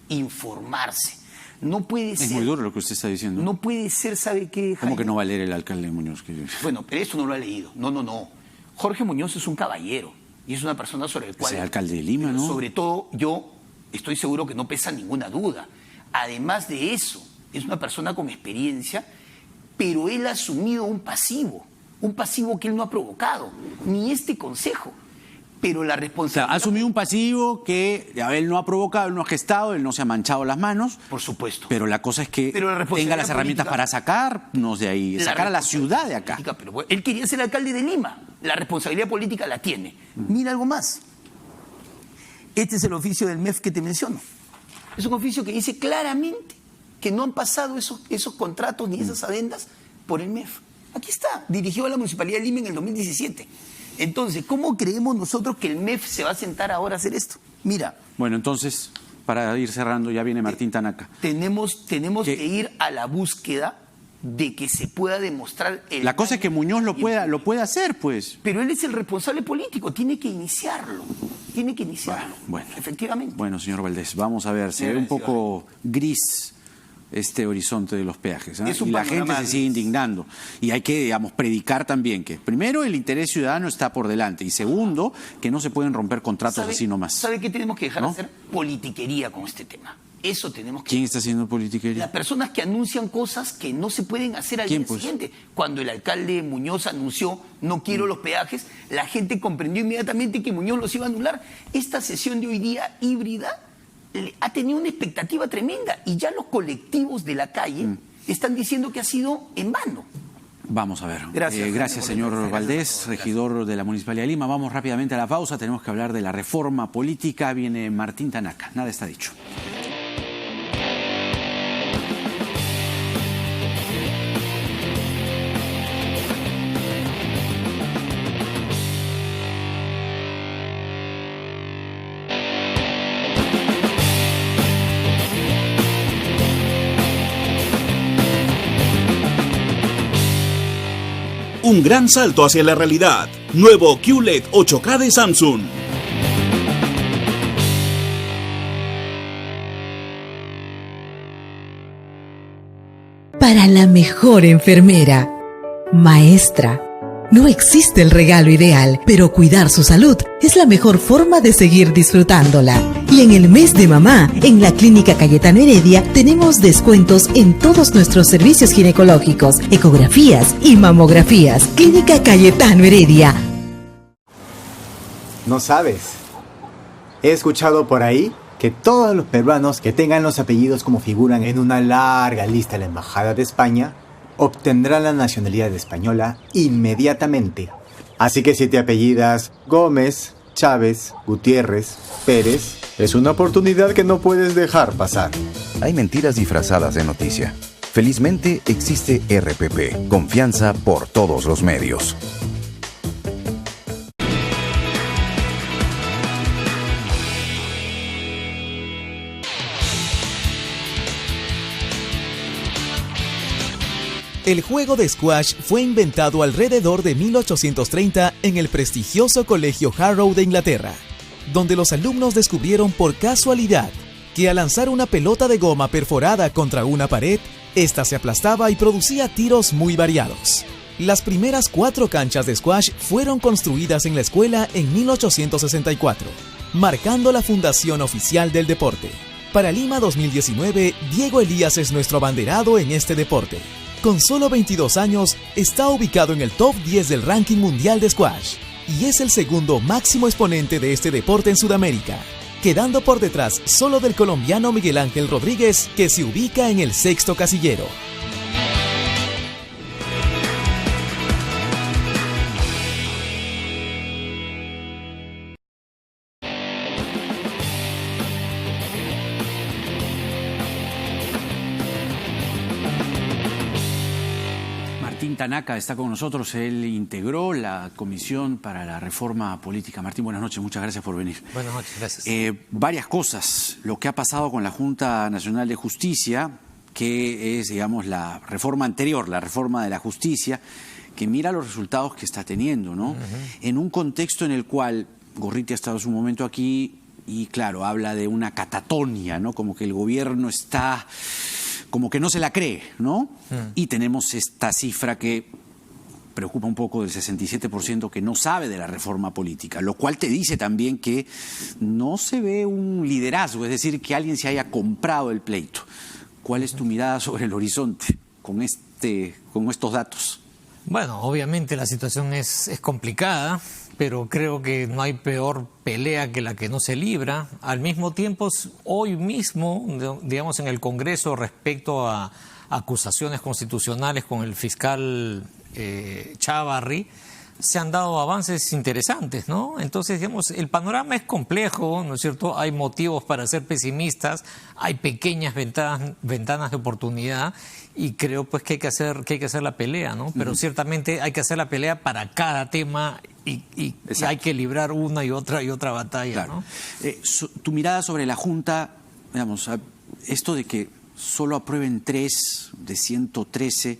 informarse. No puede ser. Es muy duro lo que usted está diciendo. No puede ser, ¿sabe qué, Jaime? ¿Cómo que no va a leer el alcalde Muñoz? Bueno, pero eso no lo ha leído. No. Jorge Muñoz es un caballero y es una persona sobre el cual... Es el alcalde de Lima, ¿no? Sobre todo, yo estoy seguro que no pesa ninguna duda. Además de eso, es una persona con experiencia, pero él ha asumido un pasivo que él no ha provocado, ni este consejo. Pero la responsabilidad... O sea, ha asumido un pasivo que él no ha provocado, él no ha gestado, él no se ha manchado las manos. Por supuesto. Pero la cosa es que tenga las herramientas para sacarnos de ahí, sacar a la ciudad de acá. Pero bueno, él quería ser alcalde de Lima. La responsabilidad política la tiene. Mira algo más. Este es el oficio del MEF que te menciono. Es un oficio que dice claramente que no han pasado esos contratos ni esas adendas por el MEF. Aquí está, dirigió a la Municipalidad de Lima en el 2017. Entonces, ¿cómo creemos nosotros que el MEF se va a sentar ahora a hacer esto? Mira. Bueno, entonces, para ir cerrando, ya viene Martín Tanaca. Tenemos que ir a la búsqueda de que se pueda demostrar... La cosa es que Muñoz lo puede hacer, pues. Pero él es el responsable político, tiene que iniciarlo. Bueno. Efectivamente. Bueno, señor Valdés, vamos a ver, se ve un poco gris este horizonte de los peajes, ¿eh? Y la gente se sigue indignando. Y hay que, digamos, predicar también que, primero, el interés ciudadano está por delante, y segundo, que no se pueden romper contratos así nomás. ¿Sabe qué tenemos que dejar de hacer? Politiquería con este tema. Eso tenemos que... ¿Quién está haciendo politiquería? Las personas que anuncian cosas que no se pueden hacer al día siguiente. Cuando el alcalde Muñoz anunció no quiero los peajes, la gente comprendió inmediatamente que Muñoz los iba a anular. Esta sesión de hoy día híbrida ha tenido una expectativa tremenda y ya los colectivos de la calle están diciendo que ha sido en vano. Vamos a ver. Gracias, señor Valdés, regidor de la Municipalidad de Lima. Vamos rápidamente a la pausa. Tenemos que hablar de la reforma política. Viene Martín Tanaca. Nada está dicho. Un gran salto hacia la realidad. Nuevo QLED 8K de Samsung. Para la mejor enfermera, maestra. No existe el regalo ideal, pero cuidar su salud es la mejor forma de seguir disfrutándola. Y en el mes de mamá, en la Clínica Cayetano Heredia, tenemos descuentos en todos nuestros servicios ginecológicos, ecografías y mamografías. Clínica Cayetano Heredia. ¿No sabes? He escuchado por ahí que todos los peruanos que tengan los apellidos como figuran en una larga lista de la Embajada de España obtendrán la nacionalidad española inmediatamente. Así que si te apellidas Gómez, Chávez, Gutiérrez, Pérez, es una oportunidad que no puedes dejar pasar. Hay mentiras disfrazadas de noticia. Felizmente existe RPP, confianza por todos los medios. El juego de squash fue inventado alrededor de 1830 en el prestigioso Colegio Harrow de Inglaterra, donde los alumnos descubrieron por casualidad que al lanzar una pelota de goma perforada contra una pared, ésta se aplastaba y producía tiros muy variados. Las primeras 4 canchas de squash fueron construidas en la escuela en 1864, marcando la fundación oficial del deporte. Para Lima 2019, Diego Elías es nuestro abanderado en este deporte. Con solo 22 años, está ubicado en el top 10 del ranking mundial de squash y es el segundo máximo exponente de este deporte en Sudamérica, quedando por detrás solo del colombiano Miguel Ángel Rodríguez, que se ubica en el 6º casillero. Tanaca está con nosotros, él integró la Comisión para la Reforma Política. Martín, buenas noches, muchas gracias por venir. Buenas noches, gracias. Varias cosas, lo que ha pasado con la Junta Nacional de Justicia, que es, digamos, la reforma anterior, la reforma de la justicia, que mira los resultados que está teniendo, ¿no? En un contexto en el cual, Gorriti ha estado hace un momento aquí, y claro, habla de una catatonia, ¿no? Como que el gobierno está, como que no se la cree, ¿no? Y tenemos esta cifra que preocupa un poco del 67% que no sabe de la reforma política, lo cual te dice también que no se ve un liderazgo, es decir, que alguien se haya comprado el pleito. ¿Cuál es tu mirada sobre el horizonte con estos datos? Bueno, obviamente la situación es complicada, pero creo que no hay peor pelea que la que no se libra. Al mismo tiempo, hoy mismo, digamos, en el Congreso, respecto a acusaciones constitucionales con el fiscal Chávarri, se han dado avances interesantes, ¿no? Entonces, digamos, el panorama es complejo, ¿no es cierto? Hay motivos para ser pesimistas, hay pequeñas ventanas de oportunidad y creo pues que hay que hacer la pelea, ¿no? Pero ciertamente hay que hacer la pelea para cada tema y hay que librar una y otra batalla, claro, ¿no? Tu mirada sobre la Junta, digamos, esto de que solo aprueben 3 de 113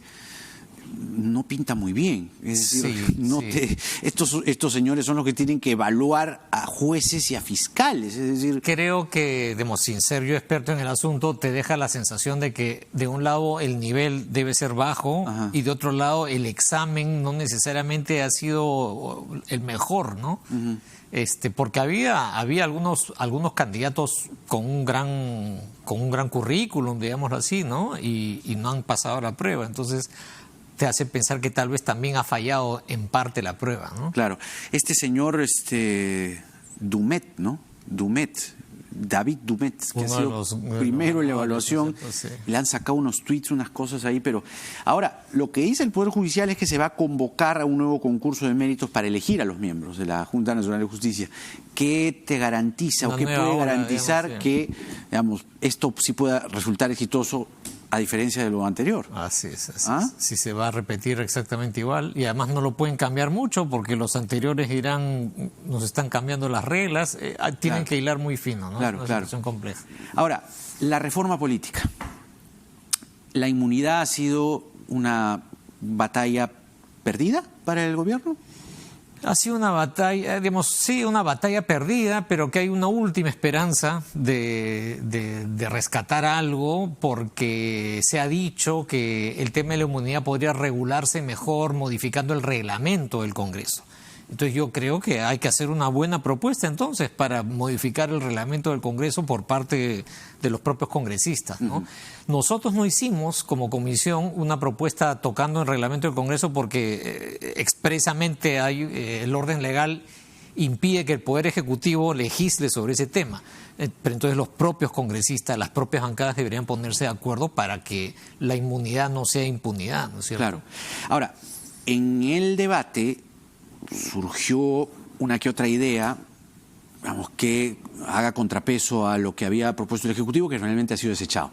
no pinta muy bien. Es decir, estos señores son los que tienen que evaluar a jueces y a fiscales. Es decir, creo que, sin ser yo experto en el asunto, te deja la sensación de que de un lado el nivel debe ser bajo y de otro lado el examen no necesariamente ha sido el mejor, ¿no? Porque había algunos candidatos con un gran currículum, digámoslo así, ¿no? Y no han pasado la prueba. Entonces te hace pensar que tal vez también ha fallado en parte la prueba, ¿no? Claro. Este señor Dumet, ¿no? David Dumet, que ha sido primero en la evaluación, le han sacado unos tweets, unas cosas ahí, pero ahora, lo que dice el Poder Judicial es que se va a convocar a un nuevo concurso de méritos para elegir a los miembros de la Junta Nacional de Justicia. ¿Qué te garantiza o qué puede garantizar que, digamos, esto sí pueda resultar exitoso a diferencia de lo anterior? Así es. Si se va a repetir exactamente igual, y además no lo pueden cambiar mucho porque los anteriores nos están cambiando las reglas, tienen que hilar muy fino, ¿no? Claro, una situación compleja. Ahora, la reforma política. ¿La inmunidad ha sido una batalla perdida para el gobierno? Ha sido una batalla, una batalla perdida, pero que hay una última esperanza de rescatar algo, porque se ha dicho que el tema de la inmunidad podría regularse mejor modificando el reglamento del Congreso. Entonces yo creo que hay que hacer una buena propuesta entonces para modificar el reglamento del Congreso por parte de los propios congresistas, ¿no? Nosotros no hicimos como comisión una propuesta tocando el reglamento del Congreso porque expresamente el orden legal impide que el Poder Ejecutivo legisle sobre ese tema. Pero entonces los propios congresistas, las propias bancadas deberían ponerse de acuerdo para que la inmunidad no sea impunidad, ¿no es cierto? Claro. Ahora, en el debate surgió una que otra idea, que haga contrapeso a lo que había propuesto el Ejecutivo, que realmente ha sido desechado.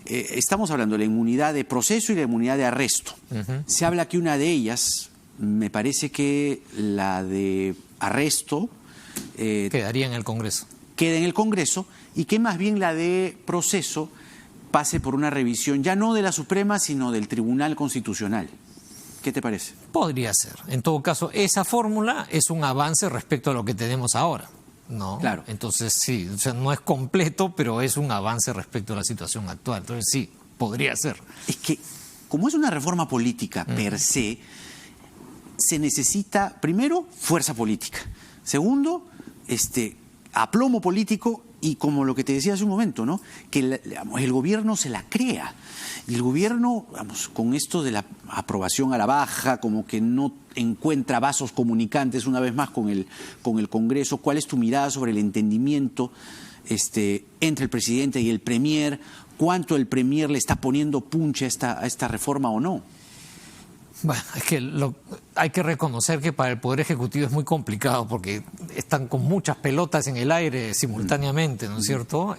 Estamos hablando de la inmunidad de proceso y la inmunidad de arresto. Se habla que una de ellas, me parece que la de arresto quedaría en el Congreso. Queda en el Congreso, y que más bien la de proceso pase por una revisión ya no de la Suprema, sino del Tribunal Constitucional. ¿Qué te parece? Podría ser. En todo caso, esa fórmula es un avance respecto a lo que tenemos ahora, ¿no? Claro. Entonces, sí, no es completo, pero es un avance respecto a la situación actual. Entonces, sí, podría ser. Es que, como es una reforma política per se necesita, primero, fuerza política. Segundo, aplomo político y, como lo que te decía hace un momento, ¿no? Que el gobierno se la crea. Y el gobierno, con esto de la aprobación a la baja, como que no encuentra vasos comunicantes una vez más con el Congreso. ¿Cuál es tu mirada sobre el entendimiento entre el presidente y el premier? ¿Cuánto el premier le está poniendo punche a esta reforma o no? Bueno, es que hay que reconocer que para el Poder Ejecutivo es muy complicado porque están con muchas pelotas en el aire simultáneamente, ¿no es cierto?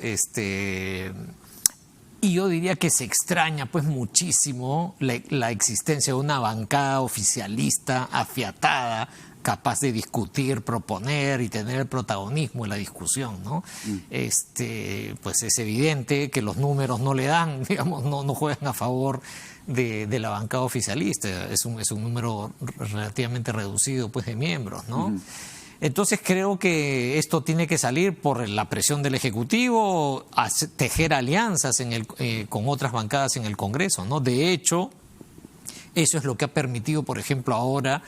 Y yo diría que se extraña pues muchísimo la existencia de una bancada oficialista afiatada, capaz de discutir, proponer y tener el protagonismo en la discusión, ¿no? Pues es evidente que los números no le dan, no juegan a favor de la bancada oficialista. Es un número relativamente reducido pues de miembros, ¿no? Entonces creo que esto tiene que salir por la presión del Ejecutivo, tejer alianzas con otras bancadas en el Congreso, ¿no? De hecho, eso es lo que ha permitido, por ejemplo, ahora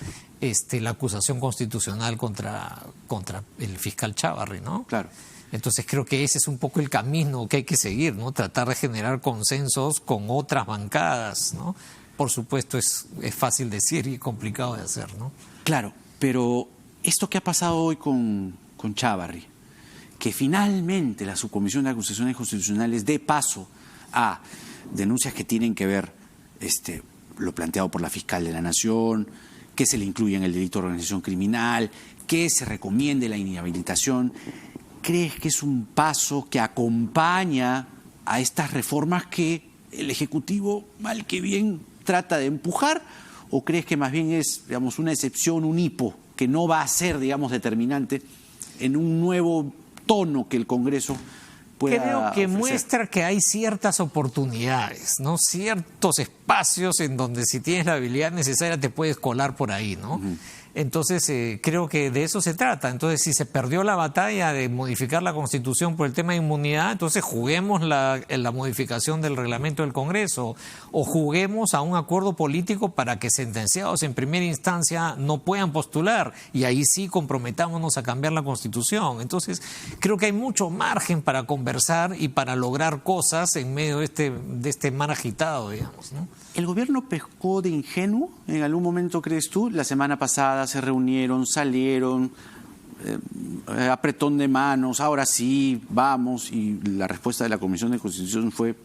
la acusación constitucional contra el fiscal Chávarri, ¿no? Claro. Entonces creo que ese es un poco el camino que hay que seguir, ¿no? Tratar de generar consensos con otras bancadas, ¿no? Por supuesto es fácil decir y complicado de hacer, ¿no? Claro, pero esto que ha pasado hoy con Chávarri, que finalmente la Subcomisión de Acusaciones Constitucionales dé paso a denuncias que tienen que ver lo planteado por la fiscal de la Nación, que se le incluya en el delito de organización criminal, que se recomiende la inhabilitación. ¿Crees que es un paso que acompaña a estas reformas que el Ejecutivo, mal que bien, trata de empujar? ¿O crees que más bien es, digamos, una excepción, un hipo, que no va a ser, digamos, determinante en un nuevo tono que el Congreso pueda Creo que ofrecer? Muestra que hay ciertas oportunidades, ¿no? Ciertos espacios en donde si tienes la habilidad necesaria te puedes colar por ahí, ¿no? Uh-huh. Entonces, creo que de eso se trata. Entonces, si se perdió la batalla de modificar la Constitución por el tema de inmunidad, entonces juguemos la modificación del reglamento del Congreso o juguemos a un acuerdo político para que sentenciados en primera instancia no puedan postular y ahí sí comprometámonos a cambiar la Constitución. Entonces, creo que hay mucho margen para conversar y para lograr cosas en medio de este mar agitado, digamos, ¿no? ¿El gobierno pescó de ingenuo en algún momento, crees tú? La semana pasada se reunieron, salieron, apretón de manos, ahora sí, vamos, y la respuesta de la Comisión de Constitución fue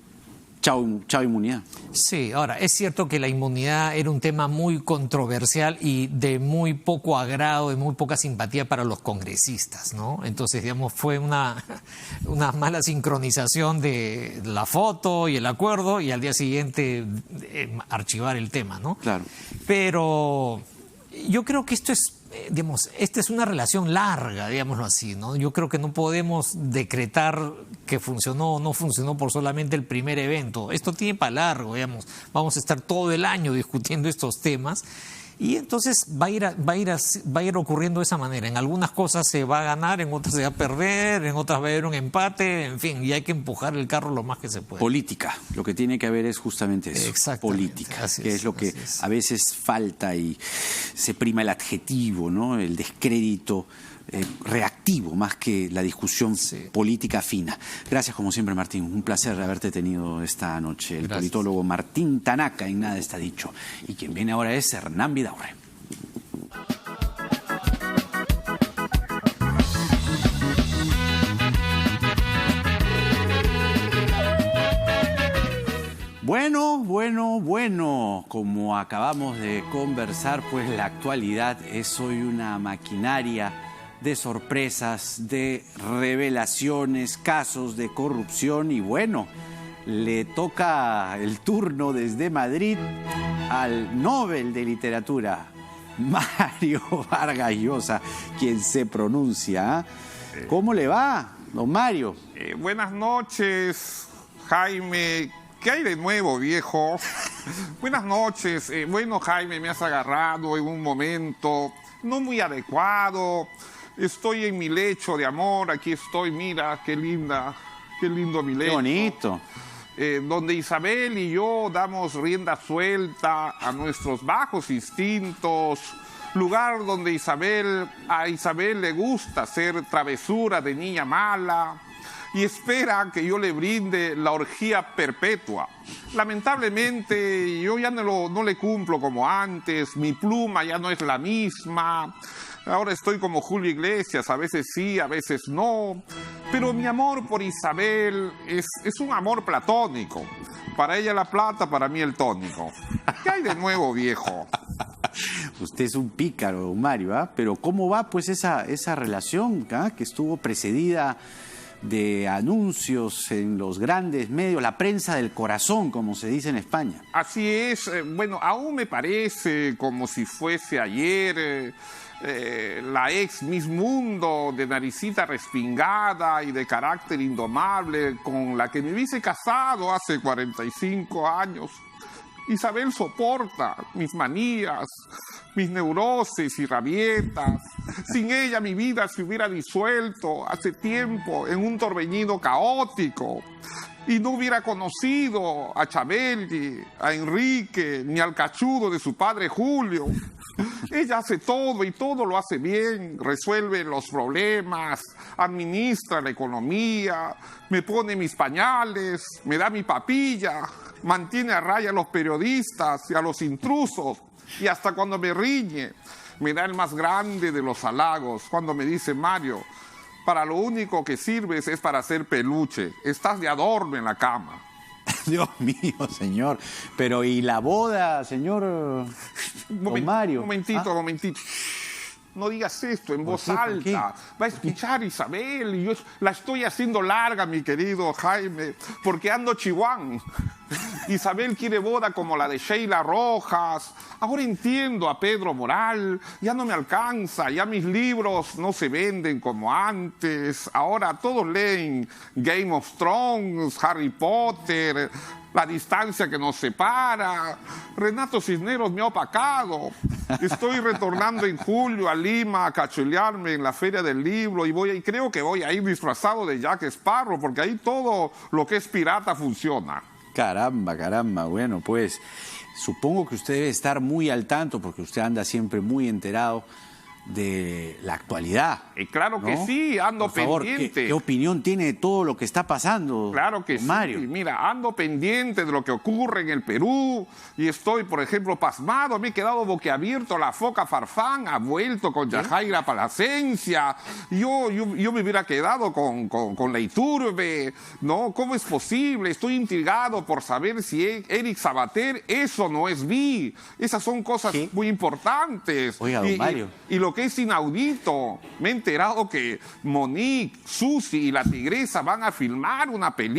chao inmunidad. Sí, ahora, es cierto que la inmunidad era un tema muy controversial y de muy poco agrado, de muy poca simpatía para los congresistas, ¿no? Entonces, digamos, fue una mala sincronización de la foto y el acuerdo y al día siguiente archivar el tema, ¿no? Claro. Pero yo creo que esto es, digamos, esta es una relación larga, digámoslo así, ¿no? Yo creo que no podemos decretar que funcionó o no funcionó por solamente el primer evento. Esto tiene para largo, digamos. Vamos a estar todo el año discutiendo estos temas y entonces va a ir ocurriendo de esa manera. En algunas cosas se va a ganar, en otras se va a perder, en otras va a haber un empate, en fin, y hay que empujar el carro lo más que se puede. Política, lo que tiene que haber es justamente eso, política, que es lo que a veces falta y se prima el adjetivo, ¿no? El descrédito reactivo más que la discusión política fina. Gracias como siempre, Martín, un placer haberte tenido esta noche. El politólogo Martín Tanaka, en Nada Está Dicho, y quien viene ahora es Hernán Vidaurre. Bueno, como acabamos de conversar, pues la actualidad es hoy una maquinaria de sorpresas, de revelaciones, casos de corrupción y bueno, le toca el turno desde Madrid al Nobel de Literatura, Mario Vargas Llosa, quien se pronuncia. ¿Cómo le va, don Mario? Buenas noches, Jaime. ¿Qué hay de nuevo, viejo? Buenas noches. Bueno, Jaime, me has agarrado en un momento no muy adecuado. Estoy en mi lecho de amor. Aquí estoy, mira, qué lindo mi lecho. Qué bonito. Donde Isabel y yo damos rienda suelta a nuestros bajos instintos. Lugar donde a Isabel le gusta hacer travesura de niña mala y espera que yo le brinde la orgía perpetua. Lamentablemente, yo ya no le cumplo como antes, mi pluma ya no es la misma. Ahora estoy como Julio Iglesias, a veces sí, a veces no. Pero mi amor por Isabel es un amor platónico. Para ella la plata, para mí el tónico. ¿Qué hay de nuevo, viejo? Usted es un pícaro, Mario, ¿ah? Pero ¿cómo va pues esa relación que estuvo precedida de anuncios en los grandes medios, la prensa del corazón, como se dice en España? Así es. Bueno, aún me parece como si fuese ayer. La ex Miss Mundo de naricita respingada y de carácter indomable con la que me hubiese casado hace 45 años. Isabel soporta mis manías, mis neurosis y rabietas. Sin ella mi vida se hubiera disuelto hace tiempo en un torbellino caótico. Y no hubiera conocido a Chabeli, a Enrique, ni al cachudo de su padre Julio. Ella hace todo y todo lo hace bien, resuelve los problemas, administra la economía, me pone mis pañales, me da mi papilla, mantiene a raya a los periodistas y a los intrusos, y hasta cuando me riñe, me da el más grande de los halagos, cuando me dice: Mario, para lo único que sirves es para hacer peluche, estás de adorno en la cama. Dios mío, señor. Pero ¿y la boda, señor don Mario? Momentito. No digas esto en voz alta. Va a escuchar Isabel y yo la estoy haciendo larga, mi querido Jaime, porque ando chihuán. Isabel quiere boda como la de Sheila Rojas. Ahora entiendo a Pedro Moral. Ya no me alcanza. Ya mis libros no se venden como antes. Ahora todos leen Game of Thrones, Harry Potter, La distancia que nos separa. Renato Cisneros me ha opacado. Estoy retornando en julio a Lima a cachulearme en la Feria del Libro y creo que voy a ir disfrazado de Jack Sparrow, porque ahí todo lo que es pirata funciona. Caramba. Bueno, pues supongo que usted debe estar muy al tanto, porque usted anda siempre muy enterado de la actualidad. Claro que ¿no? sí, ando Por favor, pendiente. ¿qué opinión tiene de todo lo que está pasando? Claro que sí, Mario. mira, ando pendiente de lo que ocurre en el Perú y estoy, por ejemplo, pasmado, me he quedado boquiabierto, la foca Farfán ha vuelto con Yajaira Palacencia, yo me hubiera quedado con la Iturbe, ¿no? ¿Cómo es posible? Estoy intrigado por saber si Eric Sabater, eso no es bi, esas son cosas muy importantes. Oiga, don Mario. Y lo que es inaudito, me he enterado que Monique, Susi y la Tigresa van a filmar una película